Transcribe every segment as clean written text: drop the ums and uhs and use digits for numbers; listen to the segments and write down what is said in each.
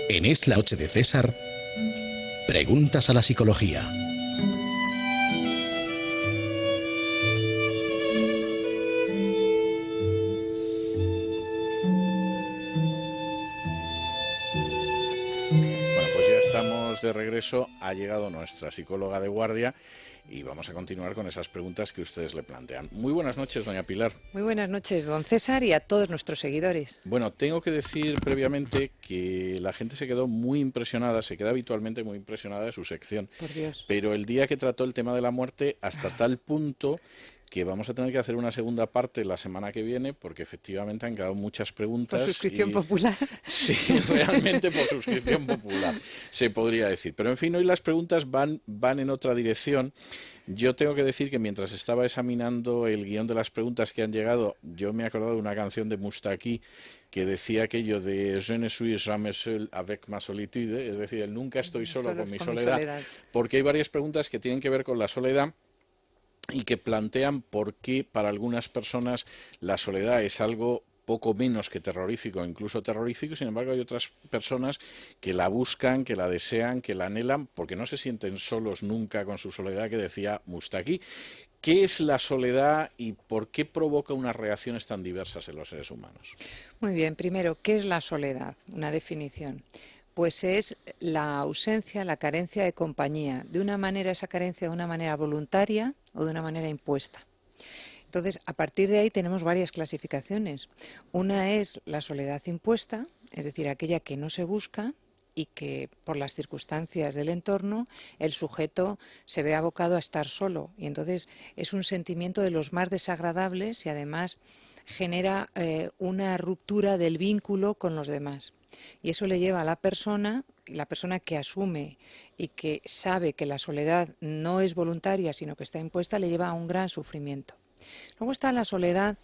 En Es la Noche de César, preguntas a la psicología. Bueno, pues ya estamos de regreso. Ha llegado nuestra psicóloga de guardia y vamos a continuar con esas preguntas que ustedes le plantean. Muy buenas noches, doña Pilar. Muy buenas noches, don César, y a todos nuestros seguidores. Bueno, tengo que decir previamente que la gente se quedó muy impresionada, se queda habitualmente muy impresionada de su sección. Por Dios. Pero el día que trató el tema de la muerte, hasta tal punto que vamos a tener que hacer una segunda parte la semana que viene, porque efectivamente han quedado muchas preguntas. Por suscripción popular. Sí, realmente por suscripción popular, se podría decir. Pero en fin, hoy las preguntas van en otra dirección. Yo tengo que decir que mientras estaba examinando el guión de las preguntas que han llegado, yo me he acordado de una canción de Moustaki que decía aquello de Je ne suis jamais seul avec ma solitude, es decir, el nunca estoy solo con mi soledad, porque hay varias preguntas que tienen que ver con la soledad y que plantean por qué para algunas personas la soledad es algo poco menos que terrorífico, incluso terrorífico. Sin embargo, hay otras personas que la buscan, que la desean, que la anhelan, porque no se sienten solos nunca con su soledad, que decía Moustaki. ¿Qué es la soledad y por qué provoca unas reacciones tan diversas en los seres humanos? Muy bien, primero, ¿qué es la soledad? Una definición. Pues es la ausencia, la carencia de compañía. De una manera, esa carencia de una manera voluntaria o de una manera impuesta. Entonces, a partir de ahí tenemos varias clasificaciones. Una es la soledad impuesta, es decir, aquella que no se busca y que por las circunstancias del entorno el sujeto se ve abocado a estar solo. Y entonces es un sentimiento de los más desagradables y además genera una ruptura del vínculo con los demás. Y eso le lleva a la persona que asume y que sabe que la soledad no es voluntaria, sino que está impuesta, le lleva a un gran sufrimiento. Luego está la soledad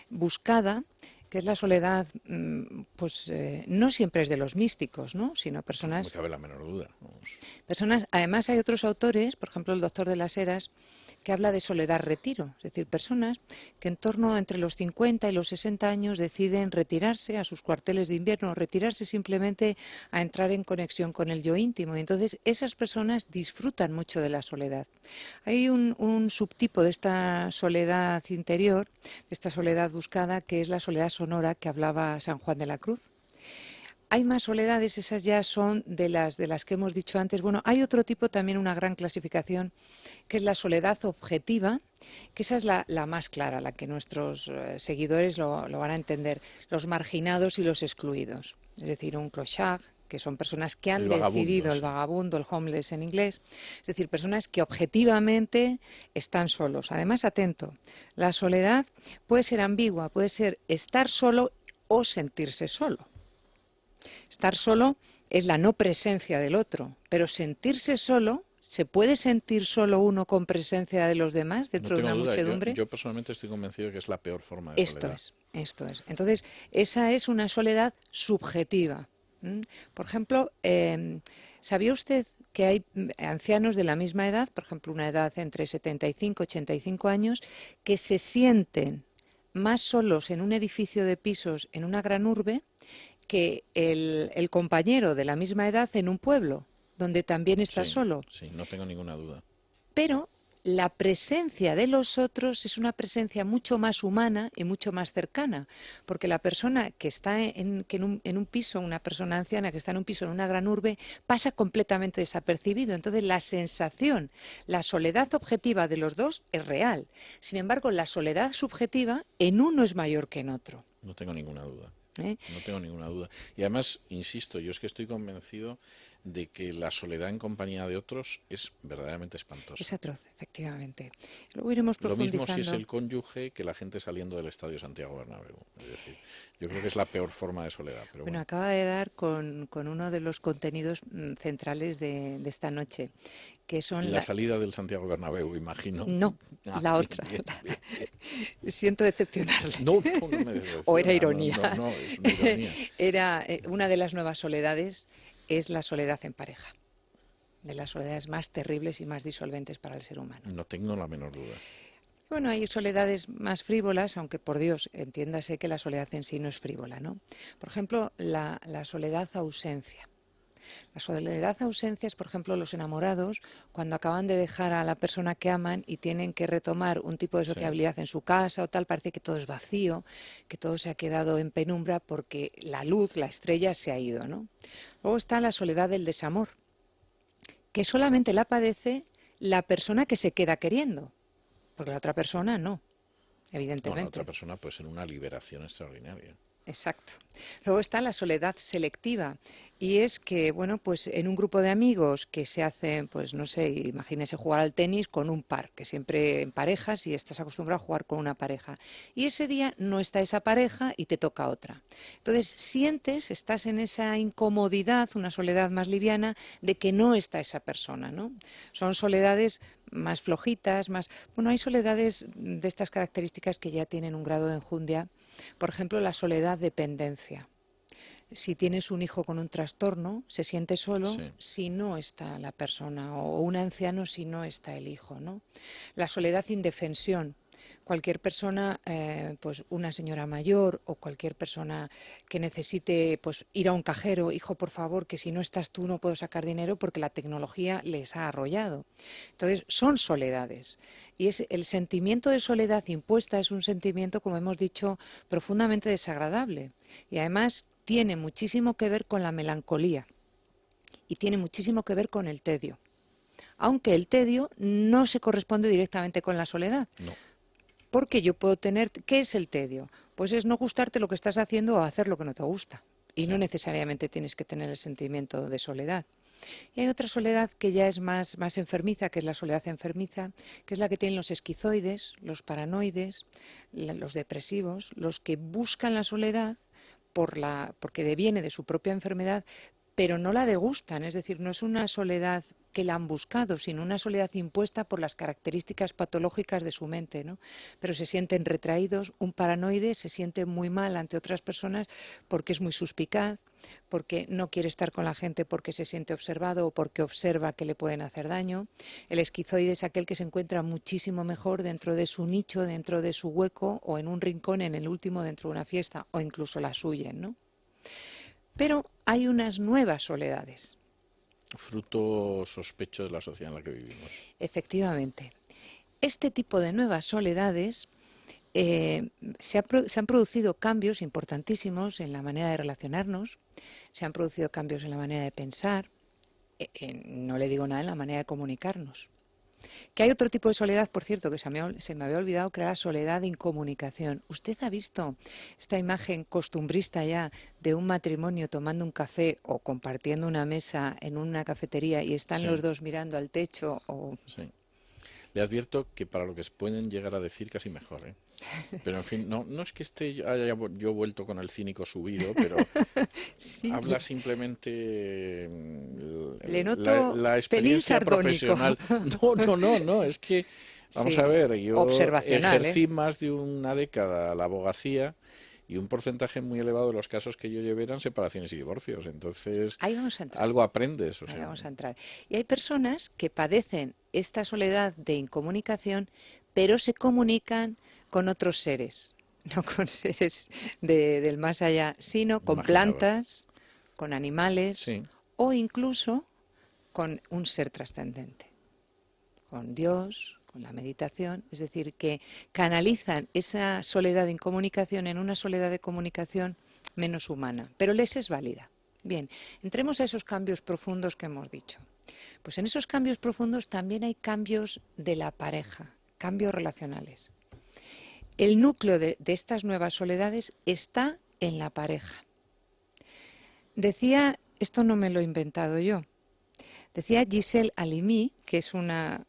buscada, que es la soledad, no siempre es de los místicos, ¿no? Sino personas... No me cabe la menor duda. Personas, además hay otros autores, por ejemplo el doctor de las Heras, que habla de soledad retiro, es decir, personas que en torno entre los 50 y los 60 años deciden retirarse a sus cuarteles de invierno, retirarse simplemente a entrar en conexión con el yo íntimo. Y entonces esas personas disfrutan mucho de la soledad. Hay un subtipo de esta soledad interior, de esta soledad buscada, que es la soledad sonora que hablaba San Juan de la Cruz. Hay más soledades, esas ya son de las que hemos dicho antes. Bueno, hay otro tipo también, una gran clasificación, que es la soledad objetiva, que esa es la más clara, la que nuestros seguidores lo van a entender, los marginados y los excluidos. Es decir, un clochard, que son personas que han decidido, el vagabundo, el homeless en inglés, es decir, personas que objetivamente están solos. Además, atento, la soledad puede ser ambigua, puede ser estar solo o sentirse solo. Estar solo es la no presencia del otro, pero sentirse solo, ¿se puede sentir solo uno con presencia de los demás dentro de una muchedumbre? Yo personalmente estoy convencido de que es la peor forma de soledad. Esto es. Entonces, esa es una soledad subjetiva. Por ejemplo, ¿sabía usted que hay ancianos de la misma edad, por ejemplo, una edad entre 75 y 85 años, que se sienten más solos en un edificio de pisos en una gran urbe que el compañero de la misma edad en un pueblo, donde también está solo? Sí, no tengo ninguna duda. Pero la presencia de los otros es una presencia mucho más humana y mucho más cercana, porque la persona que está en un piso, una persona anciana que está en un piso en una gran urbe, pasa completamente desapercibido. Entonces la sensación, la soledad objetiva de los dos es real. Sin embargo, la soledad subjetiva en uno es mayor que en otro. No tengo ninguna duda. No tengo ninguna duda. Y además, insisto, yo es que estoy convencido de que la soledad en compañía de otros es verdaderamente espantosa. Es atroz, efectivamente. Luego iremos profundizando. Lo mismo si es el cónyuge que la gente saliendo del Estadio Santiago Bernabéu. Es decir, yo creo que es la peor forma de soledad. Pero bueno, acaba de dar con uno de los contenidos centrales de esta noche, que son la salida del Santiago Bernabéu, imagino. No, la otra. Bien. Siento decepcionarle. No me decepciona. ¿O era ironía? No, es una ironía. Era una de las nuevas soledades, es la soledad en pareja. De las soledades más terribles y más disolventes para el ser humano. No tengo la menor duda. Bueno, hay soledades más frívolas, aunque por Dios, entiéndase que la soledad en sí no es frívola, ¿no? Por ejemplo, la soledad ausencia. La soledad-ausencia es, por ejemplo, los enamorados cuando acaban de dejar a la persona que aman y tienen que retomar un tipo de Sí. sociabilidad en su casa o tal, parece que todo es vacío, que todo se ha quedado en penumbra porque la luz, la estrella se ha ido, ¿no? Luego está la soledad del desamor, que solamente la padece la persona que se queda queriendo, porque la otra persona no, No, la evidentemente. otra persona puede ser una liberación extraordinaria. Exacto. Luego está la soledad selectiva y es que, bueno, pues en un grupo de amigos que se hacen, pues no sé, imagínese jugar al tenis con un par, que siempre en parejas y estás acostumbrado a jugar con una pareja. Y ese día no está esa pareja y te toca otra. Entonces sientes, estás en esa incomodidad, una soledad más liviana, de que no está esa persona, ¿no? Son soledades más flojitas, más... Bueno, hay soledades de estas características que ya tienen un grado de enjundia. Por ejemplo, la soledad-dependencia. Si tienes un hijo con un trastorno, se siente solo Sí. si no está la persona, o un anciano si no está el hijo, ¿no? La soledad-indefensión. Cualquier persona, pues una señora mayor o cualquier persona que necesite pues ir a un cajero, hijo, por favor, que si no estás tú no puedo sacar dinero porque la tecnología les ha arrollado. Entonces, son soledades. Y es, el sentimiento de soledad impuesta es un sentimiento, como hemos dicho, profundamente desagradable. Y además tiene muchísimo que ver con la melancolía y tiene muchísimo que ver con el tedio. Aunque el tedio no se corresponde directamente con la soledad. No. Porque yo puedo tener... ¿Qué es el tedio? Pues es no gustarte lo que estás haciendo o hacer lo que no te gusta. Y Sí. no necesariamente tienes que tener el sentimiento de soledad. Y hay otra soledad que ya es más enfermiza, que es la soledad enfermiza, que es la que tienen los esquizoides, los paranoides, los depresivos, los que buscan la soledad porque deviene de su propia enfermedad, pero no la degustan, es decir, no es una soledad que la han buscado, sino una soledad impuesta por las características patológicas de su mente, ¿no? Pero se sienten retraídos, un paranoide se siente muy mal ante otras personas porque es muy suspicaz, porque no quiere estar con la gente porque se siente observado o porque observa que le pueden hacer daño. El esquizoide es aquel que se encuentra muchísimo mejor dentro de su nicho, dentro de su hueco o en un rincón, en el último, dentro de una fiesta o incluso las huyen, ¿no? Pero hay unas nuevas soledades. Fruto sospecho de la sociedad en la que vivimos. Efectivamente. Este tipo de nuevas soledades se han producido cambios importantísimos en la manera de relacionarnos, se han producido cambios en la manera de pensar, no le digo nada en la manera de comunicarnos. Que hay otro tipo de soledad, por cierto, que se me había olvidado, que era la soledad de incomunicación. ¿Usted ha visto esta imagen costumbrista ya de un matrimonio tomando un café o compartiendo una mesa en una cafetería y están Sí. los dos mirando al techo? Sí. Le advierto que para lo que pueden llegar a decir casi mejor, ¿eh? Pero en fin, no es que haya yo vuelto con el cínico subido, pero Sí, habla simplemente le noto la pelín experiencia sardónico. profesional. No, es que, vamos Sí, a ver, yo observacional, ejercí más de una década la abogacía y un porcentaje muy elevado de los casos que yo llevé eran separaciones y divorcios. Entonces, Ahí vamos a entrar. algo aprendes. Ahí vamos a entrar. Y hay personas que padecen esta soledad de incomunicación, pero se comunican con otros seres, no con seres del más allá, sino con Imaginaba. plantas, con animales Sí. o incluso con un ser trascendente, con Dios, con la meditación, es decir, que canalizan esa soledad de incomunicación en una soledad de comunicación menos humana, pero les es válida. Bien, entremos a esos cambios profundos que hemos dicho. Pues en esos cambios profundos también hay cambios de la pareja, cambios relacionales. El núcleo de estas nuevas soledades está en la pareja. Decía, esto no me lo he inventado yo, decía Gisèle Halimi, que es una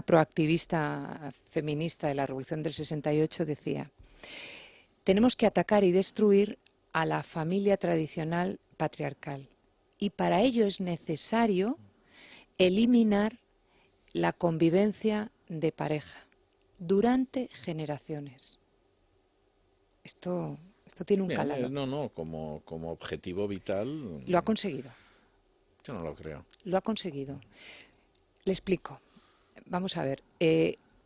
proactivista feminista de la Revolución del 68, decía: tenemos que atacar y destruir a la familia tradicional patriarcal. Y para ello es necesario eliminar la convivencia de pareja durante generaciones. Esto tiene un Bien, calado. como objetivo vital, Lo ha conseguido. yo no lo creo. Lo ha conseguido. Le explico. Vamos a ver.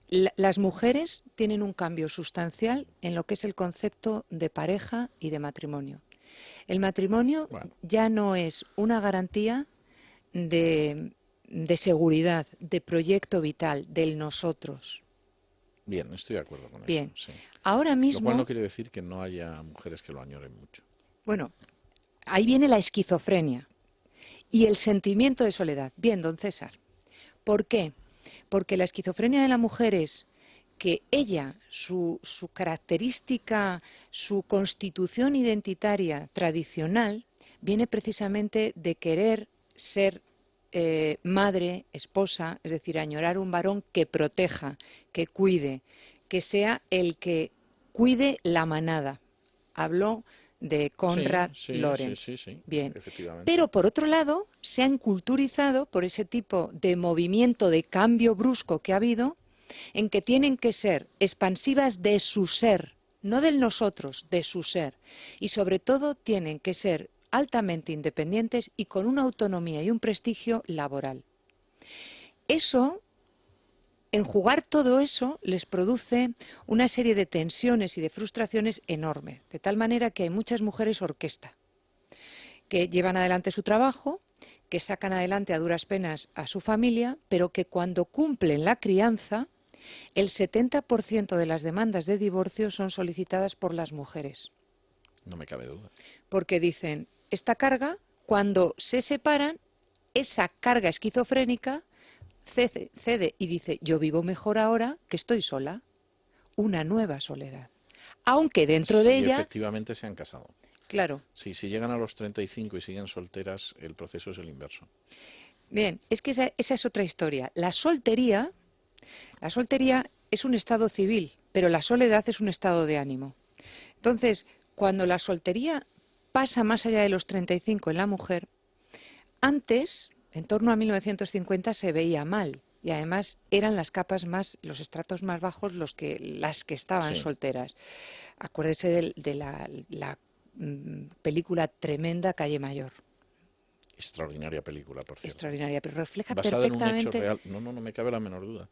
Las mujeres tienen un cambio sustancial en lo que es el concepto de pareja y de matrimonio. El matrimonio Bueno. ya no es una garantía de seguridad, de proyecto vital, del nosotros. Bien, estoy de acuerdo con Bien, eso. Sí. ahora Lo cual mismo, no quiere decir que no haya mujeres que lo añoren mucho. bueno, ahí viene la esquizofrenia y el sentimiento de soledad. Bien, don César, ¿por qué? Porque la esquizofrenia de la mujer es que ella, su característica, su constitución identitaria tradicional, viene precisamente de querer ser madre, esposa, es decir, añorar un varón que proteja, que cuide, que sea el que cuide la manada. Habló de Konrad Lorenz. Sí, Bien. efectivamente. Pero por otro lado, se han culturizado por ese tipo de movimiento de cambio brusco que ha habido, en que tienen que ser expansivas de su ser, no del nosotros, de su ser. Y sobre todo tienen que ser altamente independientes y con una autonomía y un prestigio laboral. Eso, enjugar todo eso, les produce una serie de tensiones y de frustraciones enormes, de tal manera que hay muchas mujeres orquesta, que llevan adelante su trabajo, que sacan adelante a duras penas a su familia, pero que cuando cumplen la crianza, el 70% de las demandas de divorcio son solicitadas por las mujeres. No me cabe duda. Porque dicen, esta carga, cuando se separan, esa carga esquizofrénica cede y dice, yo vivo mejor ahora que estoy sola. Una nueva soledad. Aunque dentro de ella... efectivamente se han casado. Claro. Sí, si llegan a los 35 y siguen solteras, el proceso es el inverso. Bien, es que esa es otra historia. La soltería es un estado civil, pero la soledad es un estado de ánimo. Entonces, cuando la soltería pasa más allá de los 35 en la mujer, antes, en torno a 1950, se veía mal. Y además eran las capas más, los estratos más bajos las que estaban solteras. Acuérdese de la película tremenda Calle Mayor. Extraordinaria película, por cierto. Extraordinaria, pero refleja basada perfectamente... en un hecho real. No me cabe la menor duda.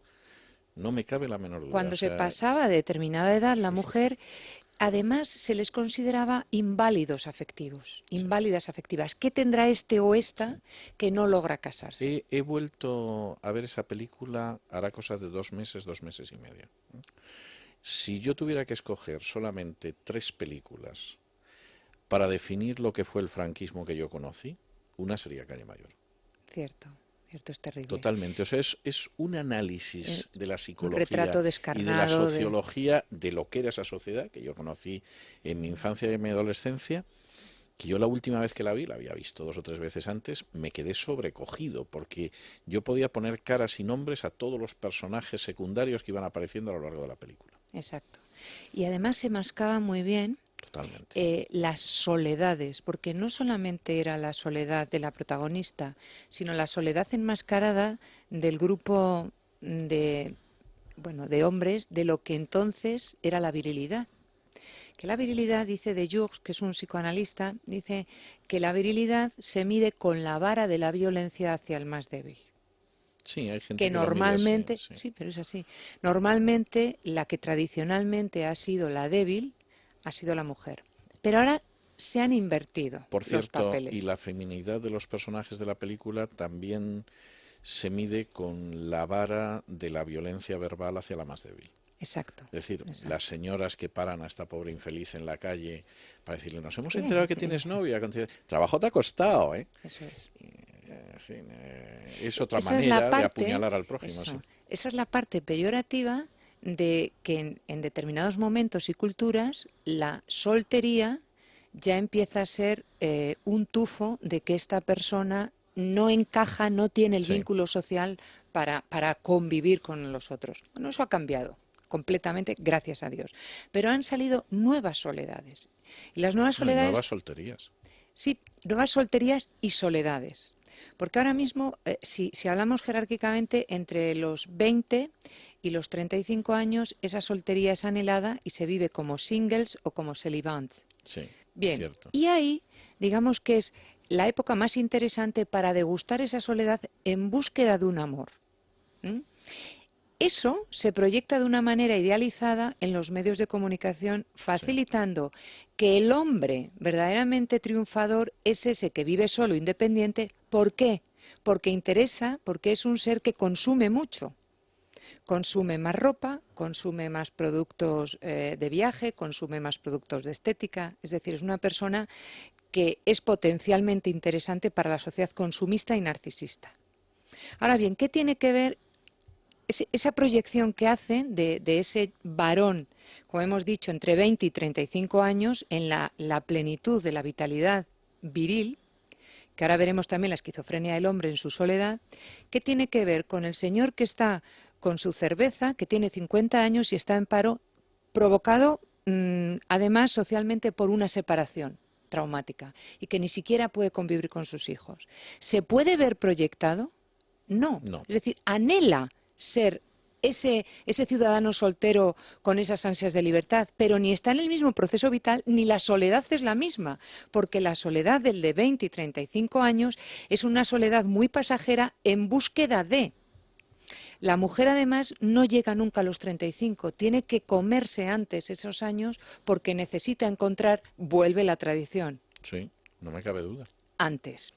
No me cabe la menor duda. Cuando se pasaba de determinada edad, la mujer, además, se les consideraba inválidos afectivos, inválidas afectivas. ¿Qué tendrá este o esta que no logra casarse? He vuelto a ver esa película, hará cosa de 2 meses y medio. Si yo tuviera que escoger solamente 3 películas para definir lo que fue el franquismo que yo conocí, una sería Calle Mayor. Cierto, es terrible. Totalmente, o sea, es un análisis de la psicología retrato y de la sociología de lo que era esa sociedad que yo conocí en mi infancia y en mi adolescencia, que yo la última vez que la había visto 2 o 3 veces antes, me quedé sobrecogido, porque yo podía poner caras y nombres a todos los personajes secundarios que iban apareciendo a lo largo de la película. Exacto. Y además se mascaba muy bien las soledades, porque no solamente era la soledad de la protagonista, sino la soledad enmascarada del grupo de hombres de lo que entonces era la virilidad. Que la virilidad, dice de Jung, que es un psicoanalista, dice que la virilidad se mide con la vara de la violencia hacia el más débil. Sí, hay gente que normalmente, así, sí. Sí, pero es así. Normalmente la que tradicionalmente ha sido la débil ha sido la mujer. Pero ahora se han invertido Por cierto, los papeles. Y la feminidad de los personajes de la película también se mide con la vara de la violencia verbal hacia la más débil. Exacto. Es decir, las señoras que paran a esta pobre infeliz en la calle para decirle, nos hemos enterado que tienes novia. Trabajo te ha costado, ¿eh? Eso es. En fin, es otra manera de apuñalar al prójimo. Esa es la parte peyorativa de que en determinados momentos y culturas la soltería ya empieza a ser un tufo de que esta persona no encaja, no tiene el vínculo social para convivir con los otros. Bueno, eso ha cambiado completamente, gracias a Dios. Pero han salido nuevas soledades. Y las nuevas soledades... nuevas solterías. Sí, nuevas solterías y soledades. Porque ahora mismo, si hablamos jerárquicamente, entre los 20 y los 35 años, esa soltería es anhelada y se vive como singles o como celibants. Sí, bien, cierto. Y ahí, digamos que es la época más interesante para degustar esa soledad en búsqueda de un amor. Eso se proyecta de una manera idealizada en los medios de comunicación, facilitando que el hombre verdaderamente triunfador es ese que vive solo, independiente. ¿Por qué? Porque interesa, porque es un ser que consume mucho. Consume más ropa, consume más productos de viaje, consume más productos de estética. Es decir, es una persona que es potencialmente interesante para la sociedad consumista y narcisista. Ahora bien, ¿qué tiene que ver esa proyección que hacen de ese varón, como hemos dicho, entre 20 y 35 años, en la plenitud de la vitalidad viril, que ahora veremos también la esquizofrenia del hombre en su soledad? ¿Qué tiene que ver con el señor que está con su cerveza, que tiene 50 años y está en paro, provocado además socialmente por una separación traumática y que ni siquiera puede convivir con sus hijos? ¿Se puede ver proyectado? No. No. Es decir, anhela ser ese ciudadano soltero con esas ansias de libertad, pero ni está en el mismo proceso vital, ni la soledad es la misma, porque la soledad del de 20 y 35 años es una soledad muy pasajera en búsqueda de. La mujer además no llega nunca a los 35, tiene que comerse antes esos años porque necesita encontrar, vuelve la tradición. Sí, no me cabe duda. Antes.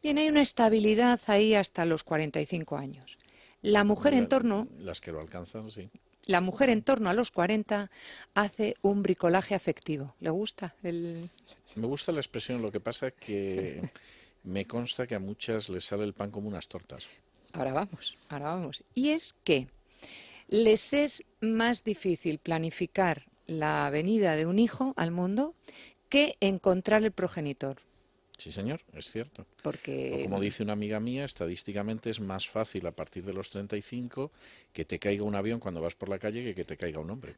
Bien, hay una estabilidad ahí hasta los 45 años. La mujer en torno, Las que lo alcanzan, sí. la mujer en torno a los 40 hace un bricolaje afectivo. ¿Le gusta? Me gusta la expresión, lo que pasa es que me consta que a muchas les sale el pan como unas tortas. Ahora vamos, ahora vamos. Y es que les es más difícil planificar la venida de un hijo al mundo que encontrar el progenitor. Sí, señor, es cierto. Porque, O como dice una amiga mía, estadísticamente es más fácil a partir de los 35 que te caiga un avión cuando vas por la calle que te caiga un hombre.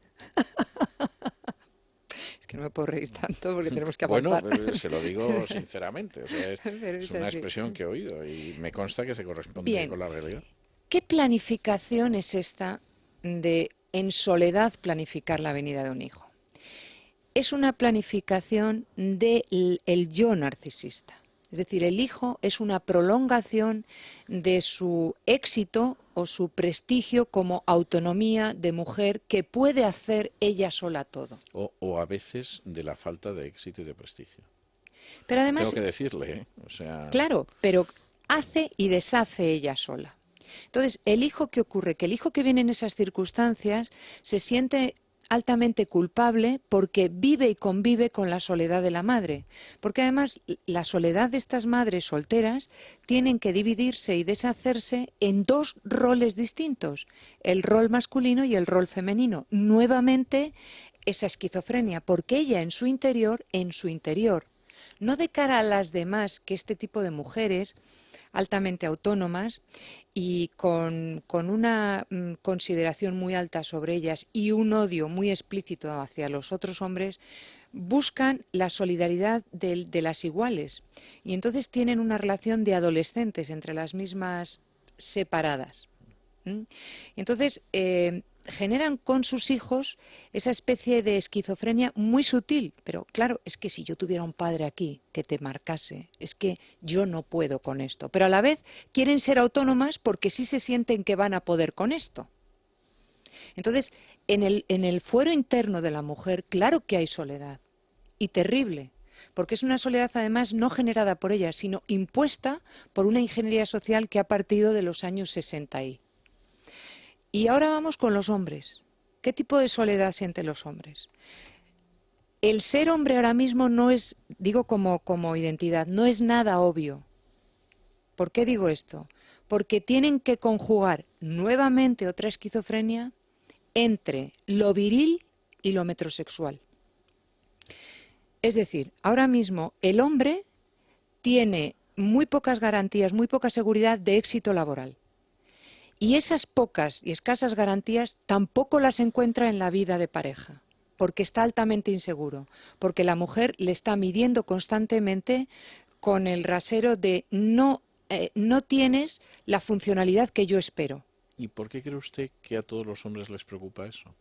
es que no me puedo reír tanto porque tenemos que avanzar. Bueno, se lo digo sinceramente, o sea, es una así. expresión que he oído y me consta que se corresponde Bien. con la realidad. ¿Qué planificación es esta de en soledad planificar la venida de un hijo? Es una planificación del yo narcisista. Es decir, el hijo es una prolongación de su éxito o su prestigio como autonomía de mujer que puede hacer ella sola todo. O a veces de la falta de éxito y de prestigio. Pero además, Tengo que decirle, ¿eh? O sea, claro, pero hace y deshace ella sola. Entonces, el hijo, ¿qué ocurre? Que el hijo que viene en esas circunstancias se siente altamente culpable porque vive y convive con la soledad de la madre. Porque además la soledad de estas madres solteras tienen que dividirse y deshacerse en dos roles distintos, el rol masculino y el rol femenino. Nuevamente esa esquizofrenia, porque ella en su interior, no de cara a las demás, que este tipo de mujeres altamente autónomas y con una consideración muy alta sobre ellas y un odio muy explícito hacia los otros hombres, buscan la solidaridad de las iguales y entonces tienen una relación de adolescentes entre las mismas separadas. Entonces, generan con sus hijos esa especie de esquizofrenia muy sutil, pero claro, es que si yo tuviera un padre aquí que te marcase, es que yo no puedo con esto, pero a la vez quieren ser autónomas porque sí se sienten que van a poder con esto. Entonces, en el fuero interno de la mujer, claro que hay soledad, y terrible, porque es una soledad además no generada por ella, sino impuesta por una ingeniería social que ha partido de los años 60 y... Y ahora vamos con los hombres. ¿Qué tipo de soledad sienten los hombres? El ser hombre ahora mismo no es, digo como identidad, no es nada obvio. ¿Por qué digo esto? Porque tienen que conjugar nuevamente otra esquizofrenia entre lo viril y lo metrosexual. Es decir, ahora mismo el hombre tiene muy pocas garantías, muy poca seguridad de éxito laboral. Y esas pocas y escasas garantías tampoco las encuentra en la vida de pareja, porque está altamente inseguro, porque la mujer le está midiendo constantemente con el rasero de no tienes la funcionalidad que yo espero. ¿Y por qué cree usted que a todos los hombres les preocupa eso?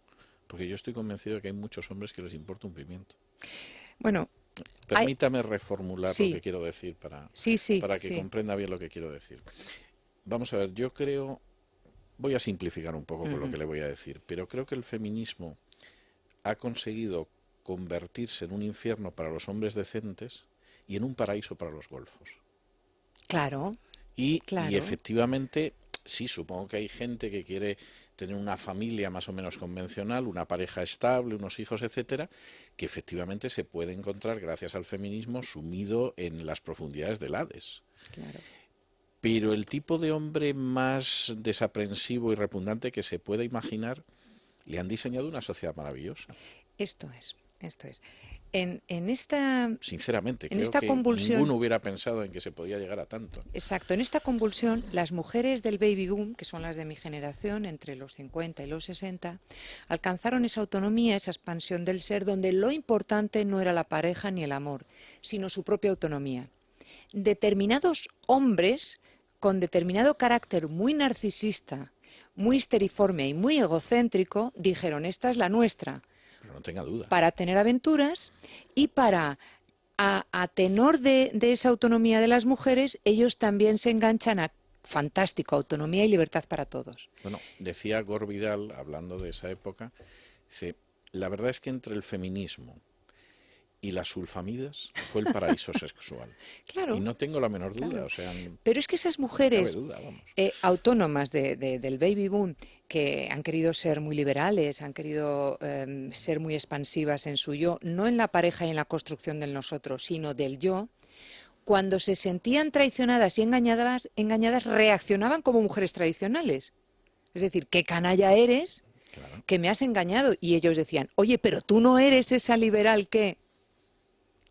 Porque yo estoy convencido de que hay muchos hombres que les importa un pimiento. Bueno, permítame reformular sí, lo que quiero decir para sí, que comprenda bien lo que quiero decir. Vamos a ver, yo creo Voy a simplificar un poco con lo que le voy a decir, pero creo que el feminismo ha conseguido convertirse en un infierno para los hombres decentes y en un paraíso para los golfos. Claro, Y claro. efectivamente, sí, supongo que hay gente que quiere tener una familia más o menos convencional, una pareja estable, unos hijos, etcétera, que efectivamente se puede encontrar, gracias al feminismo, sumido en las profundidades del Hades. Claro. Pero el tipo de hombre más desaprensivo y repugnante que se pueda imaginar, le han diseñado una sociedad maravillosa. Esto es. En esta, Sinceramente, en creo esta que convulsión, ninguno hubiera pensado en que se podía llegar a tanto. exacto, en esta convulsión, las mujeres del baby boom, que son las de mi generación, entre los 50 y los 60, alcanzaron esa autonomía, esa expansión del ser, donde lo importante no era la pareja ni el amor, sino su propia autonomía. Determinados hombres con determinado carácter muy narcisista, muy histeriforme y muy egocéntrico, dijeron, esta es la nuestra, Pero no tenga duda. para tener aventuras y para, a tenor de esa autonomía de las mujeres, ellos también se enganchan a fantástico, autonomía y libertad para todos. Bueno, decía Gore Vidal, hablando de esa época, dice, la verdad es que entre el feminismo y las sulfamidas fue el paraíso sexual. Claro. Y no tengo la menor duda, Claro. o sea, Pero es que esas no cabe mujeres duda, vamos. autónomas del baby boom, que han querido ser muy liberales, han querido ser muy expansivas en su yo, no en la pareja y en la construcción del nosotros, sino del yo, cuando se sentían traicionadas y engañadas reaccionaban como mujeres tradicionales. Es decir, qué canalla eres, Claro. que me has engañado. Y ellos decían, oye, pero tú no eres esa liberal que...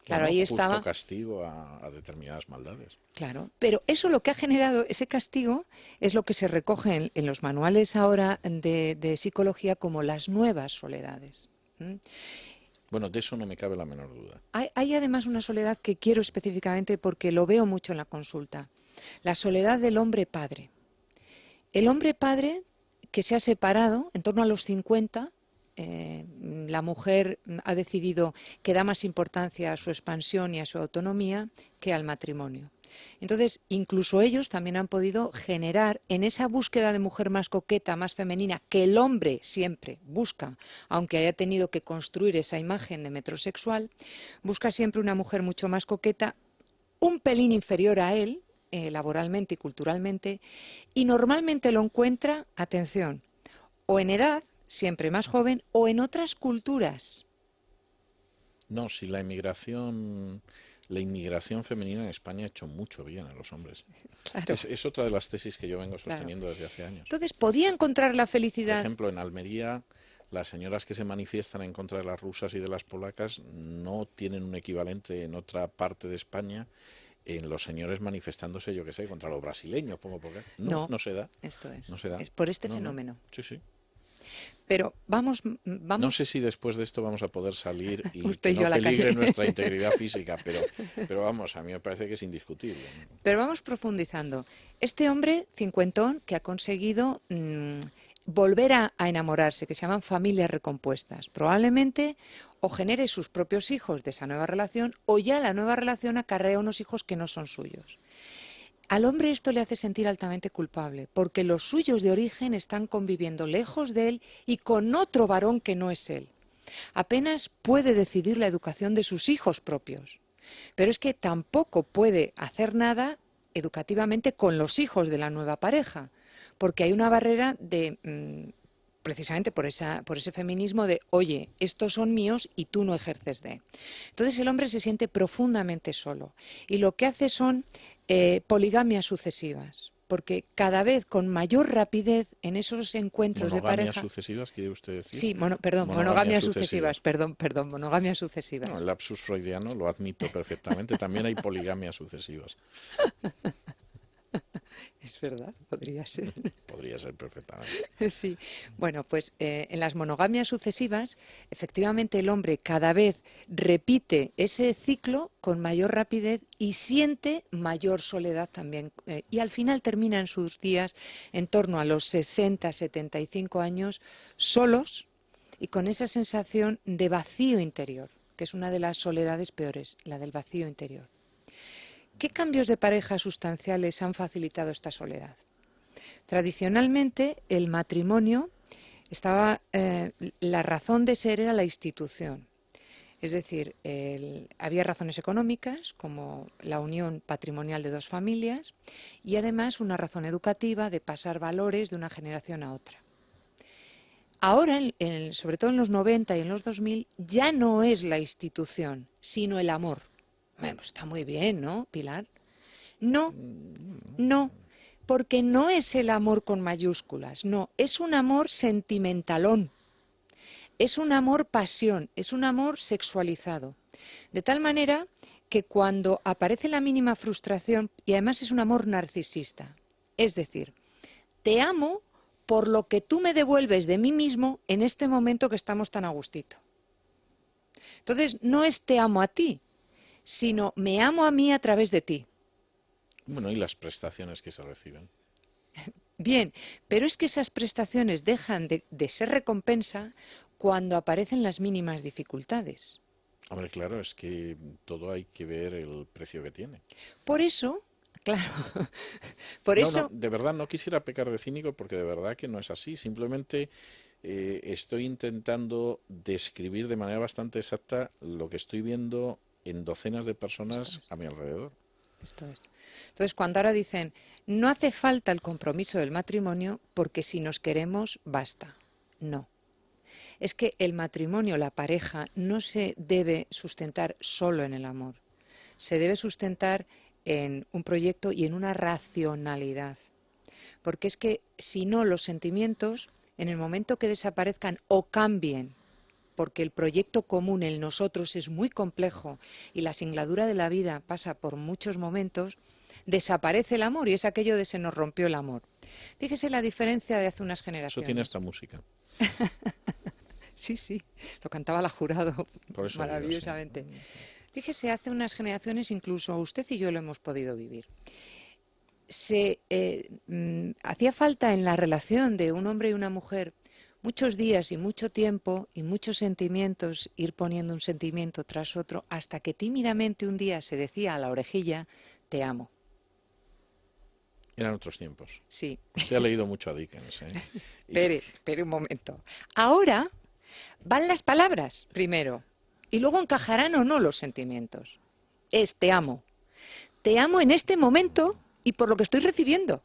Claro, Bueno, ahí justo estaba. castigo a determinadas maldades. Claro, pero eso lo que ha generado, ese castigo, es lo que se recoge en los manuales ahora de psicología como las nuevas soledades. ¿Mm? Bueno, de eso no me cabe la menor duda. Hay además una soledad que quiero específicamente porque lo veo mucho en la consulta. La soledad del hombre padre. El hombre padre que se ha separado en torno a los 50, la mujer ha decidido que da más importancia a su expansión y a su autonomía que al matrimonio. Entonces, incluso ellos también han podido generar en esa búsqueda de mujer más coqueta, más femenina, que el hombre siempre busca, aunque haya tenido que construir esa imagen de metrosexual, busca siempre una mujer mucho más coqueta, un pelín inferior a él, laboralmente y culturalmente, y normalmente lo encuentra, atención, o en edad, siempre más joven, o en otras culturas. No, si la inmigración femenina en España ha hecho mucho bien a los hombres. Claro. Es otra de las tesis que yo vengo Claro. sosteniendo desde hace años. Entonces, ¿podía encontrar la Por felicidad? ejemplo, en Almería, las señoras que se manifiestan en contra de las rusas y de las polacas no tienen un equivalente en otra parte de España en los señores manifestándose, yo qué sé, contra los brasileños, pongo por qué. No. No se da. Esto es. No se da. Es por este No, no. fenómeno. Sí, sí. Pero vamos. No sé si después de esto vamos a poder salir y Usted que y yo no a la peligre calle. nuestra integridad física, pero vamos, a mí me parece que es indiscutible, ¿no? Pero vamos profundizando. Este hombre cincuentón que ha conseguido volver a enamorarse, que se llaman familias recompuestas, probablemente o genere sus propios hijos de esa nueva relación o ya la nueva relación acarrea unos hijos que no son suyos. Al hombre esto le hace sentir altamente culpable, porque los suyos de origen están conviviendo lejos de él y con otro varón que no es él. Apenas puede decidir la educación de sus hijos propios, pero es que tampoco puede hacer nada educativamente con los hijos de la nueva pareja, porque hay una barrera de, precisamente por ese feminismo de, oye, estos son míos y tú no ejerces de. Entonces el hombre se siente profundamente solo y lo que hace son poligamias sucesivas, porque cada vez con mayor rapidez en esos encuentros de ¿Monogamias pareja... sucesivas, quiere usted decir? Sí, monogamias sucesivas, perdón, monogamias sucesivas. No, el lapsus freudiano lo admito perfectamente. También hay poligamias sucesivas. Es verdad, podría ser. Podría ser perfectamente. Sí, bueno, pues en las monogamias sucesivas, efectivamente el hombre cada vez repite ese ciclo con mayor rapidez y siente mayor soledad también. Y al final termina en sus días, en torno a los 60, 75 años, solos y con esa sensación de vacío interior, que es una de las soledades peores, la del vacío interior. ¿Qué cambios de pareja sustanciales han facilitado esta soledad? Tradicionalmente, el matrimonio estaba, la razón de ser era la institución. Es decir, había razones económicas, como la unión patrimonial de dos familias, y además una razón educativa de pasar valores de una generación a otra. Ahora, sobre todo en los 90 y en los 2000, ya no es la institución, sino el amor. Bueno, pues está muy bien, ¿no, Pilar? No, no, porque no es el amor con mayúsculas, no, es un amor sentimentalón, es un amor pasión, es un amor sexualizado. De tal manera que cuando aparece la mínima frustración, y además es un amor narcisista, es decir, te amo por lo que tú me devuelves de mí mismo en este momento que estamos tan a gustito. Entonces, no es te amo a ti, sino me amo a mí a través de ti. Bueno, y las prestaciones que se reciben. Bien, pero es que esas prestaciones dejan de ser recompensa cuando aparecen las mínimas dificultades. Hombre, claro, es que todo hay que ver el precio que tiene. Por eso, claro, por No, eso... de verdad no quisiera pecar de cínico porque de verdad que no es así. Simplemente estoy intentando describir de manera bastante exacta lo que estoy viendo en docenas de personas a mi alrededor. Esto es. Entonces, cuando ahora dicen, no hace falta el compromiso del matrimonio porque si nos queremos, basta. No. Es que el matrimonio, la pareja, no se debe sustentar solo en el amor. Se debe sustentar en un proyecto y en una racionalidad. Porque es que si no, los sentimientos, en el momento que desaparezcan o cambien, porque el proyecto común, el nosotros, es muy complejo y la singladura de la vida pasa por muchos momentos, desaparece el amor y es aquello de se nos rompió el amor. Fíjese la diferencia de hace unas generaciones. Eso tiene esta música. Sí, sí, lo cantaba la Jurado Por eso maravillosamente. digo, sí. Fíjese, hace unas generaciones incluso usted y yo lo hemos podido vivir. Hacía falta en la relación de un hombre y una mujer muchos días y mucho tiempo y muchos sentimientos, ir poniendo un sentimiento tras otro, hasta que tímidamente un día se decía a la orejilla, te amo. Eran otros tiempos. Sí. Usted ha leído mucho a Dickens, ¿eh? Espere un momento. Ahora van las palabras primero y luego encajarán o no los sentimientos. Es te amo. Te amo en este momento y por lo que estoy recibiendo.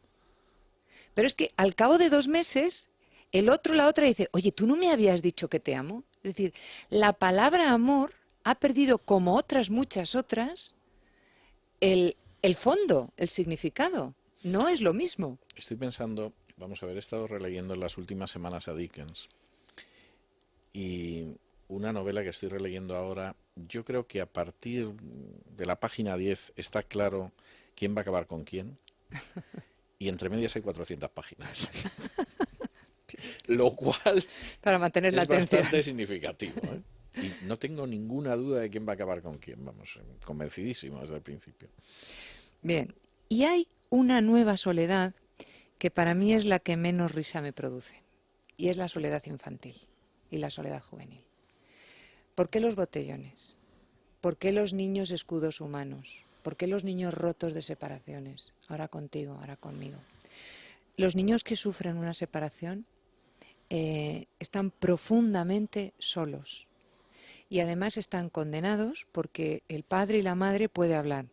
Pero es que al cabo de 2 meses, el otro, la otra dice, oye, ¿tú no me habías dicho que te amo? Es decir, la palabra amor ha perdido, como otras muchas otras, el fondo, el significado. No es lo mismo. Estoy pensando, vamos a ver, he estado releyendo en las últimas semanas a Dickens y una novela que estoy releyendo ahora, yo creo que a partir de la página 10 está claro quién va a acabar con quién y entre medias hay 400 páginas. Lo cual para mantener la es atención. bastante significativo, ¿eh? Y no tengo ninguna duda de quién va a acabar con quién, vamos, convencidísimo desde el principio. Bien, y hay una nueva soledad que para mí es la que menos risa me produce, y es la soledad infantil y la soledad juvenil. ¿Por qué los botellones? ¿Por qué los niños escudos humanos? ¿Por qué los niños rotos de separaciones? Ahora contigo, ahora conmigo. Los niños que sufren una separación están profundamente solos y además están condenados porque el padre y la madre puede hablar.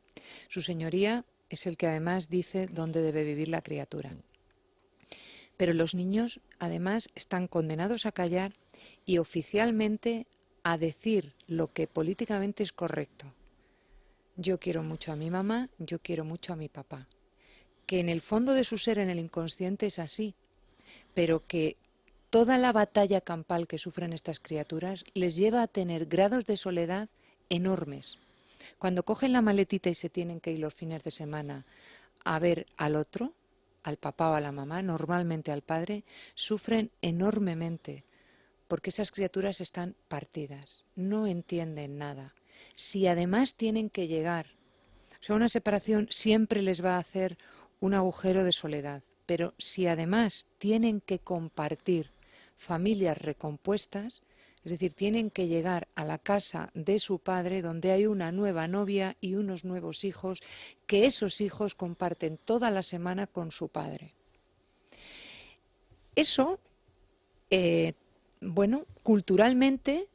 Su señoría es el que además dice dónde debe vivir la criatura. Pero los niños además están condenados a callar y oficialmente a decir lo que políticamente es correcto. Yo quiero mucho a mi mamá, yo quiero mucho a mi papá. Que en el fondo de su ser, en el inconsciente, es así, pero que toda la batalla campal que sufren estas criaturas les lleva a tener grados de soledad enormes. Cuando cogen la maletita y se tienen que ir los fines de semana a ver al otro, al papá o a la mamá, normalmente al padre, sufren enormemente, porque esas criaturas están partidas, no entienden nada. Si además tienen que llegar, o sea, una separación siempre les va a hacer un agujero de soledad, pero si además tienen que compartir familias recompuestas, es decir, tienen que llegar a la casa de su padre donde hay una nueva novia y unos nuevos hijos, que esos hijos comparten toda la semana con su padre. eso, bueno, culturalmente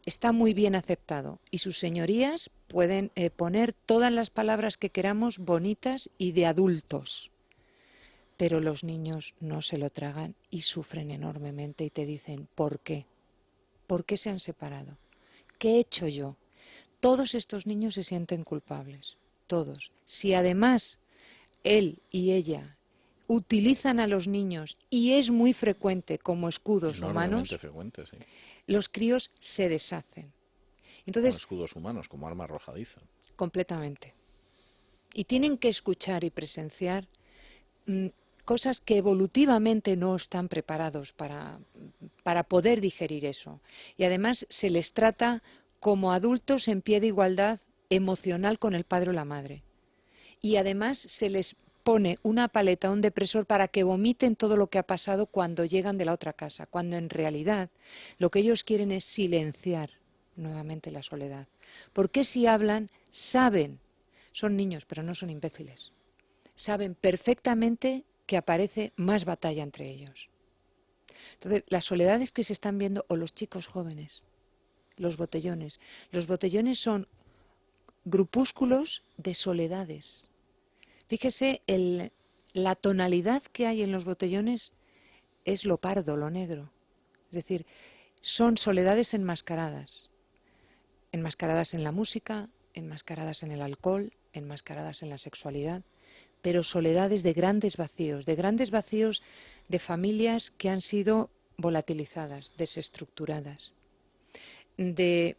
está muy bien aceptado y sus señorías pueden poner todas las palabras que queramos bonitas y de adultos. Pero los niños no se lo tragan y sufren enormemente y te dicen, ¿por qué? ¿Por qué se han separado? ¿Qué he hecho yo? Todos estos niños se sienten culpables, todos. Si además él y ella utilizan a los niños, y es muy frecuente como escudos humanos, frecuente, sí. los críos se deshacen. Entonces, Como escudos humanos, como arma arrojadiza. completamente. Y tienen que escuchar y presenciar cosas que evolutivamente no están preparados para poder digerir eso. Y además se les trata como adultos en pie de igualdad emocional con el padre o la madre. Y además se les pone una paleta, un depresor para que vomiten todo lo que ha pasado cuando llegan de la otra casa, cuando en realidad lo que ellos quieren es silenciar nuevamente la soledad. Porque si hablan, saben, son niños pero no son imbéciles, saben perfectamente que aparece más batalla entre ellos. Entonces, las soledades que se están viendo, o los chicos jóvenes, los botellones son grupúsculos de soledades. Fíjese, la tonalidad que hay en los botellones es lo pardo, lo negro. Es decir, son soledades enmascaradas. Enmascaradas en la música, enmascaradas en el alcohol, enmascaradas en la sexualidad, pero soledades de grandes vacíos de familias que han sido volatilizadas, desestructuradas, de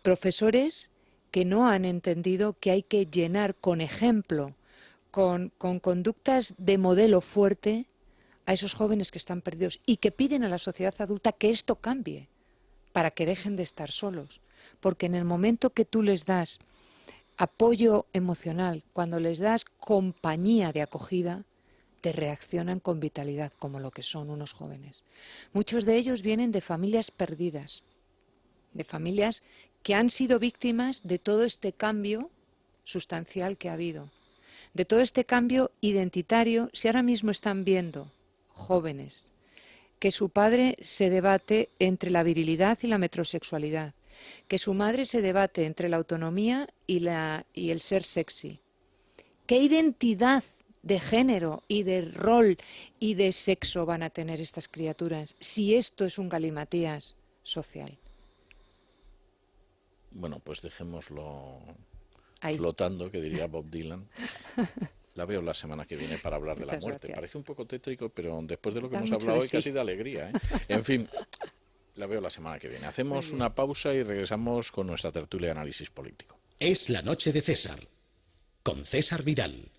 profesores que no han entendido que hay que llenar con ejemplo, con conductas de modelo fuerte a esos jóvenes que están perdidos y que piden a la sociedad adulta que esto cambie para que dejen de estar solos. Porque en el momento que tú les das apoyo emocional, cuando les das compañía de acogida, te reaccionan con vitalidad como lo que son unos jóvenes. Muchos de ellos vienen de familias perdidas, de familias que han sido víctimas de todo este cambio sustancial que ha habido, de todo este cambio identitario. Si ahora mismo están viendo jóvenes que su padre se debate entre la virilidad y la metrosexualidad, que su madre se debate entre la autonomía y el ser sexy, ¿qué identidad de género y de rol y de sexo van a tener estas criaturas si esto es un galimatías social? Bueno, pues dejémoslo Ahí. flotando, que diría Bob Dylan. La veo la semana que viene para hablar de la Muchas muerte. gracias. Parece un poco tétrico, pero después de lo que Da hemos mucho hablado de hoy, sí. casi de alegría, ¿eh? En fin, la veo la semana que viene. Hacemos una pausa y regresamos con nuestra tertulia de análisis político. Es la noche de César, con César Vidal.